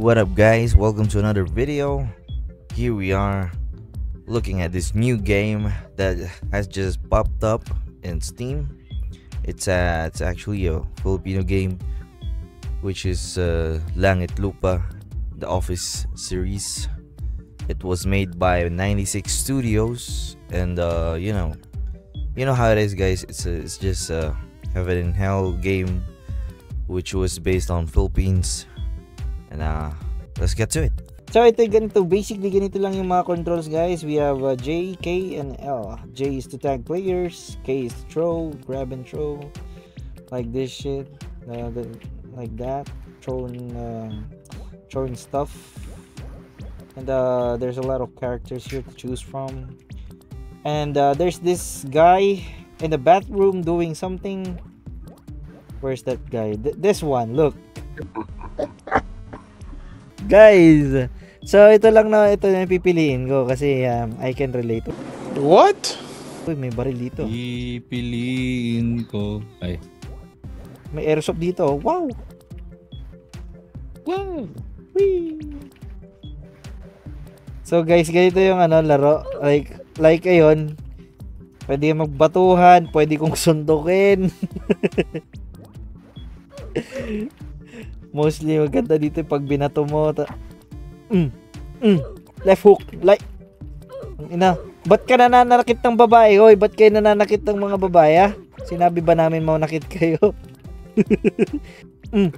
What up guys, welcome to another video. Here we are looking at this new game that has just popped up in Steam. It's actually a Filipino game, which is Langit Lupa, the Office series. It was made by 96 Studios, and you know how it is, guys. It's just a heaven and hell game, which was based on Philippines. And let's get to it. So ito ganito, basically ganito lang yung mga controls, guys. We have J, K, and L. J is to tag players, K is to throw, grab and throw, like this shit, like that, throwing stuff. And there's a lot of characters here to choose from. And there's this guy in the bathroom doing something. Where's that guy? This one, look. Guys, so ito lang na pipiliin ko kasi I can relate. What? Uy, may baril dito. Pipiliin ko. Ay. May airsoft dito. Wow. Wow. Whee. So guys, ganito yung laro. Like ayun. Pwede magbatuhan, pwede kong sundukin. Mostly maganda dito pag binato mo. Left hook. Like. Ba't ka nananakit ng babae? Hoy, ba't kayo nananakit ng mga babae? Sinabi ba namin maunakit kayo?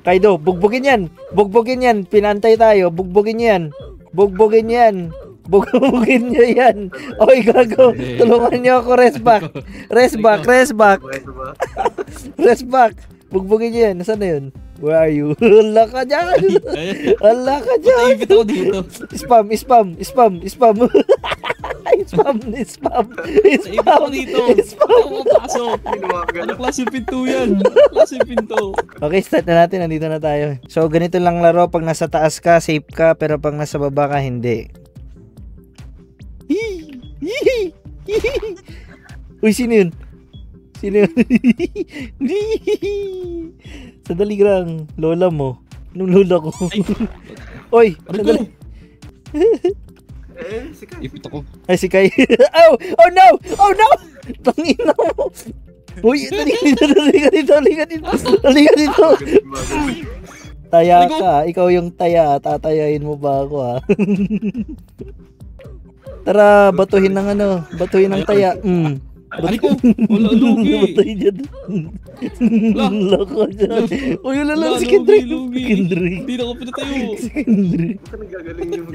Kaido, bugbugin yan. Bugbugin yan. Pinantay tayo. Bugbugin yan. Bugbugin yan. Bugbugin nyo yan. Oy, gago. Tulungan nyo ako. Rest back. Rest back. Rest back. Rest back. Bugbugin nyo yan. Nasaan na yun? Where are you? Hala ka dyan! Hala ka dyan! Ipit ako dito. Spam! Spam! Spam! Spam! Spam! Spam! Ipit ako dito. Ako pasok. Ano klaseng pinto yan? Klaseng pinto. Okay, start na natin. Nandito na tayo. So, ganito lang laro. Pag nasa taas ka, safe ka. Pero pag nasa baba ka, hindi. Uy, sino yun? Sino yun? Sadali lang, lola mo. Nung lola ko. Oy, sadali. Si Kai. Ipit ako. Ay, si Kai. Oh no! Oh no! Tangina mo. Uy, halika dito. Taya ka. Ikaw yung taya. Tatayain mo ba ako, ha? Tara, batuhin ng taya. Ari ko! Wala, lugi! Matay dyan. Loko dyan. Uy, wala lang si Kendrick. Kendrick. Hindi na ako pinatayo. Si Kendrick. Baka nagagaling yung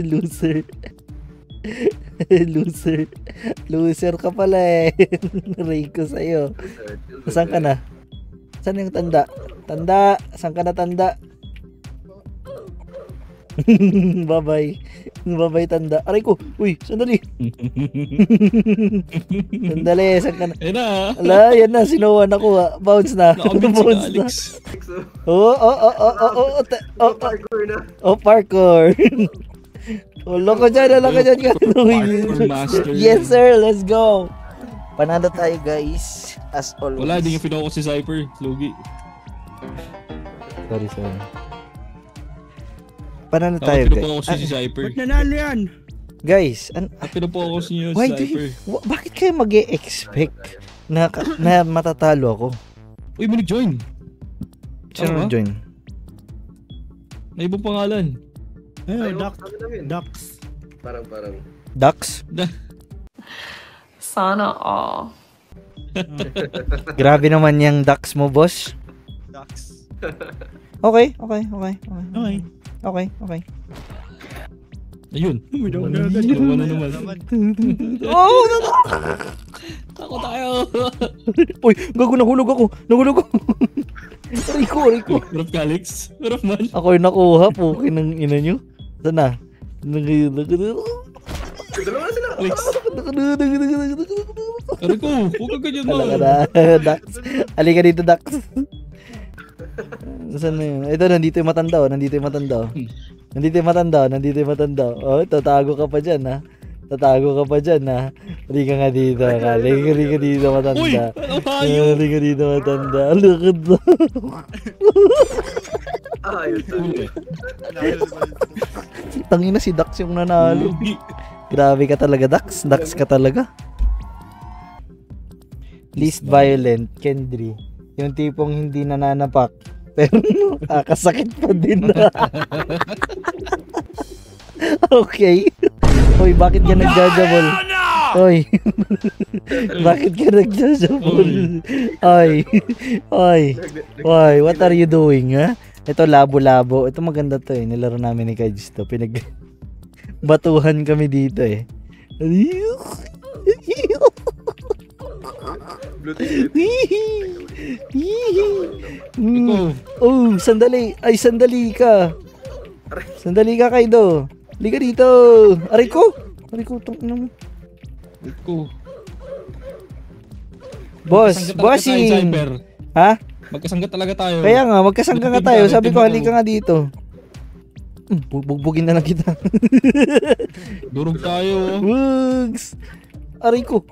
Loser. Loser ka pala eh. Ray ko sa'yo. Saan ka na? Saan yung tanda? Tanda! Saan ka na tanda? Bye-bye. Bye-bye tanda. Aray ko. Uy, sandali. Sandali, saan ka na? Yan na. Ala, yan na. Sinuwan ako, ha. Bounce na. Bounce na. parkour na. Oh, parkour. Wala ka dyan. Parkour master. Yes, sir. Let's go. Panalo tayo, guys. As always. Wala, hindi nga pinako si Cypher. Lugi. Sorry. Panalo tayo, guys. Pinako si Cypher. Ba't nanalo yan? Guys, Pinako si why do Cypher. you, bakit kayo mag-e-expect na matatalo ako? Uy, may nag-join. Sino join? May ibang pangalan. Ayun, Ayaw, Dax. sabi namin. Dax. Parang. Ducks? Sana all. Grabe naman yung ducks mo, boss. Dax. Okay. Okay. Ayun. Uminom Wala na agad. naman. Oh, Ako tayo. uy, gago, nahulog ako. Rico. Rough Calix. Rough man. Ako yung nakuha po, kinang ina nyo. Saan na? Dalawa sila. Alex. Aray ko. Huwag ka ganyan mo. Talaga na, Dax. Halika dito, Dax. Saan na yun? Ito, nandito yung matanda. Nandito yung matanda. Oh, tatago ka pa dyan, ha? Halika nga dito. Halika dito, matanda. Uy! Ano ba yun? Halika dito, matanda. Look at that. Ayos. Huli. Tangina si Dax yung nanalo. Lugi. Grabe ka talaga, Dax. Dax ka talaga. Least violent, Kendry. Yung tipong hindi nananapak. Pero kakasakit pa din na. Okay. Hoy, bakit ka nagjajabol? Hoy. Bakit ka nagjajabol? Hoy. Hoy. Hoy, what are you doing, ha? Ito labo-labo. Ito maganda to eh. Nilaro namin ni Kajis to. Batuhan kami dito eh. Blue team. Oh, sandali. Ay, sandali ka. Sandali ka, Kaido. Liga dito. Aray ko. Aray ko. Iko. Boss, bossing. Ha? Magkasangga talaga tayo. Kaya nga, magkasangga nga tayo. Sabi ko, halika nga dito. Bugbugin na lang kita. Durog tayo. Wugs. Aray ko.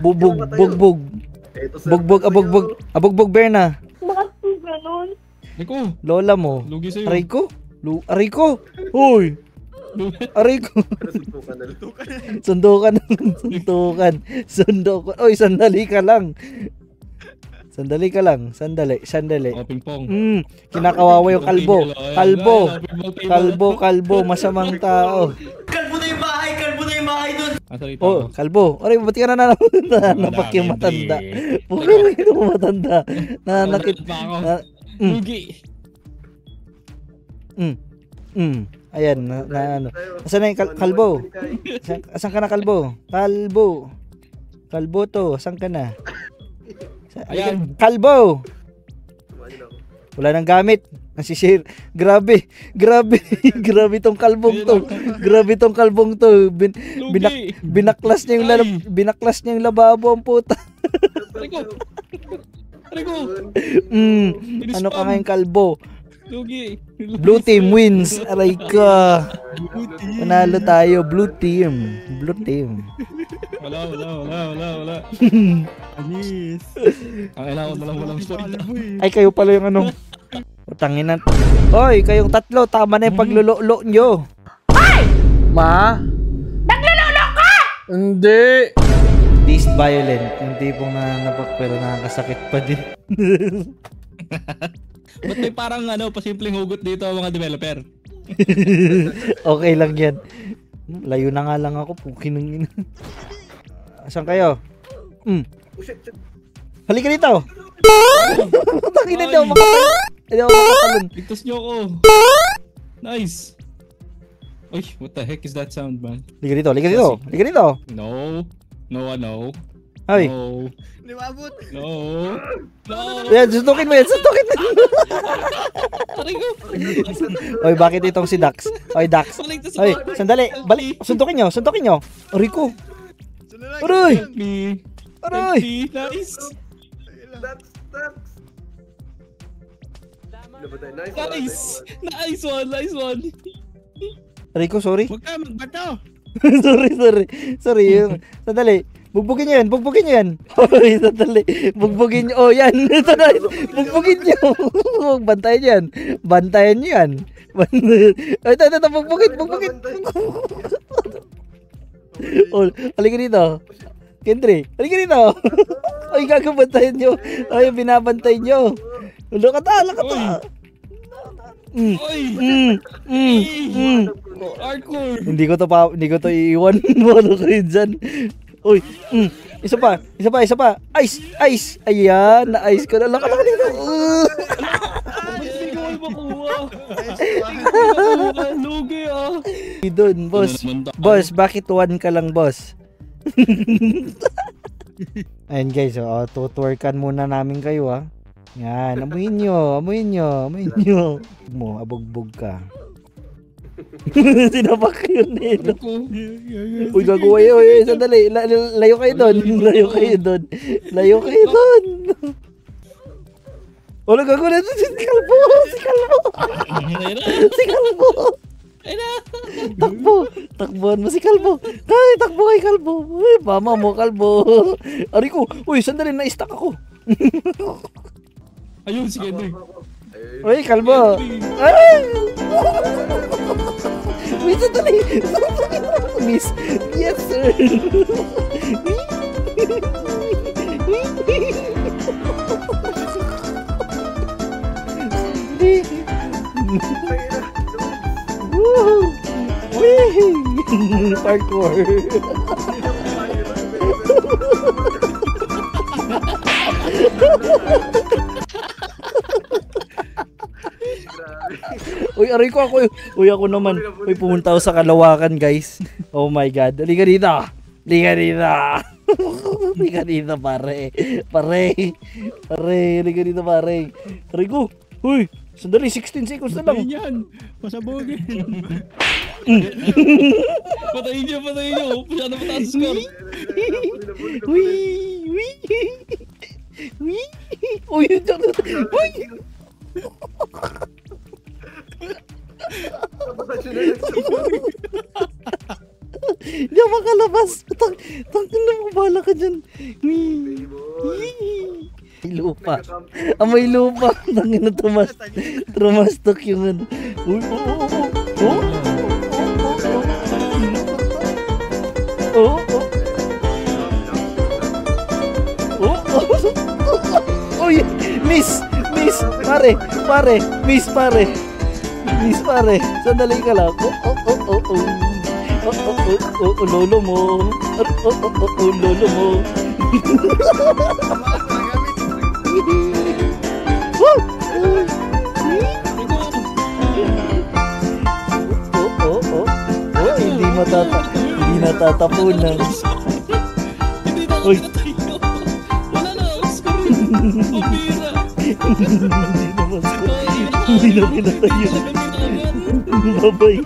Bugbog. Ito sir. Abugbog Berna. Bakit po ganun? Iko. Lola mo. Lugi sa'yo. Aray ko. Aray ko. Hoy. Aray ko. Suntukan na lang. Sundukan. Oy, sandali ka lang. Sandali. Oh, pingpong. Kinakawawa yung kalbo. Masamang tao. Kalbo na yung bahay doon. Oh, kalbo. Aray, ba't ka na napak yung matanda? Bakit mo matanda? Nanakit. Lugi. Ayan, ano. Asan na yung kalbo? Asan ka na, kalbo? Kalbo to. Asan ka na? Ayan. Kalbo! Wala nang gamit. Nasisir. Grabe tong kalbong to. Lugi. Binaklas niya yung lababo ang puta. Rico. Ano ka ngayon, kalbo? Lugi. Blue team wins. Aray ka. Panalo tayo. Blue team. Wala. Anis. Ang kailangan ko walang story. Ay, kayo pala yung ano. Utangin na. Hoy, kayong tatlo. Tama na yung paglulolo nyo. Ma? Naglulolo ka? Hindi. Least violent. Yung tipong nanapak pero nakakasakit pa din. Ba't may parang pasimpleng hugot dito ang mga developer? Okay lang yan. Layo na nga lang ako. Pukinang ina. Asan kayo? Halika dito. Tangin na daw makatalon. Ligtas niyo ako. Nice. Uy, what the heck is that sound, man? Halika dito. No. Ay. No. Hindi maabot. No. Yan, suntukin mo yan. Rico. Oy, bakit itong si Dax? Oy, Dax. Oy, sandali. Balik. Suntukin nyo. Rico. Aray. Aray. Nice. That's. Nice one. Rico, sorry. Huwag ka magbato. Sorry. Sandali. Bugbugin nyo yan. Hoy, sandali. Bugbugin nyo. Oh, yan. Bugbugin nyo. Bantayan nyo yan. Ito, bugbugin. Oh, halika dito. Kendry, halika dito. Ay, gagabantayan nyo. Ay, binabantay nyo. Lakata. Oy. Hardcore. Hindi ko to iiwan. Wala kayo dyan. Uy, isa pa. Ice. Ayan, na-ice ko na. Lakata ka dito. Hindi ko ay makuha. Lugi Doon, boss. Boss, bakit 1 ka lang, boss? Ayun guys, tuturkan muna namin kayo ha. Yan, amuin nyo. Abugbog ka. Sinapak kayo nilo. Uy, gagawa yun. Uy, sandali. Layo kayo doon. Wala gagawa na. Si Kalbo. Takbuhan mo si Kalbo. Ay, takbo kay Kalbo. Uy, mama mo, Kalbo. Ari ko. Uy, sandali. Na-stuck ako. Ayun, si Kendrick. Ayun. Uy, kalbo. Ay! Wait, sandali. Miss. Yes, sir. Woo! Wee! Parkour. Uy, aray ko ako. Uy, ako naman. Uy, pumunta ako sa Kalawakan, guys. Oh my God. Halika dito. Halika dito. Halika dito, pare. Pare. Pare. Halika dito, pare. Aray ko. Uy, sandali. 16 seconds na lang. Patayin yan. Pasabogin. Patayin niyo. Masyado mataas score. Uy. Uy. Uy. Uy. Uy. Hindi ako makalabas. Tangin na mo, bahala ka dyan. Uy. May lupa. May lupa. Tangin na tumastok yung ano. Uy, Uy, miss, pare, miss, pare, sandali ka lang. Lolo mo. Lolo mo. Hindi natatapunan. Uy. Wala na, score. Pabira. Hindi na pinatayo. Bye-bye.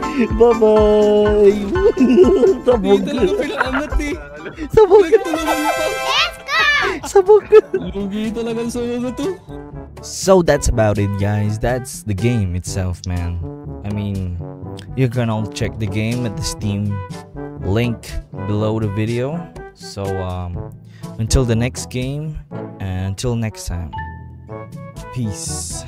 Sabog. Hindi talaga pinaangat eh. Sabog. Tulungan mo pa. Sabog. Lugi talaga sa na to. So that's about it, guys. That's the game itself, man. I mean, you can all check the game at the Steam link below the video. So until the next game, and until next time, peace.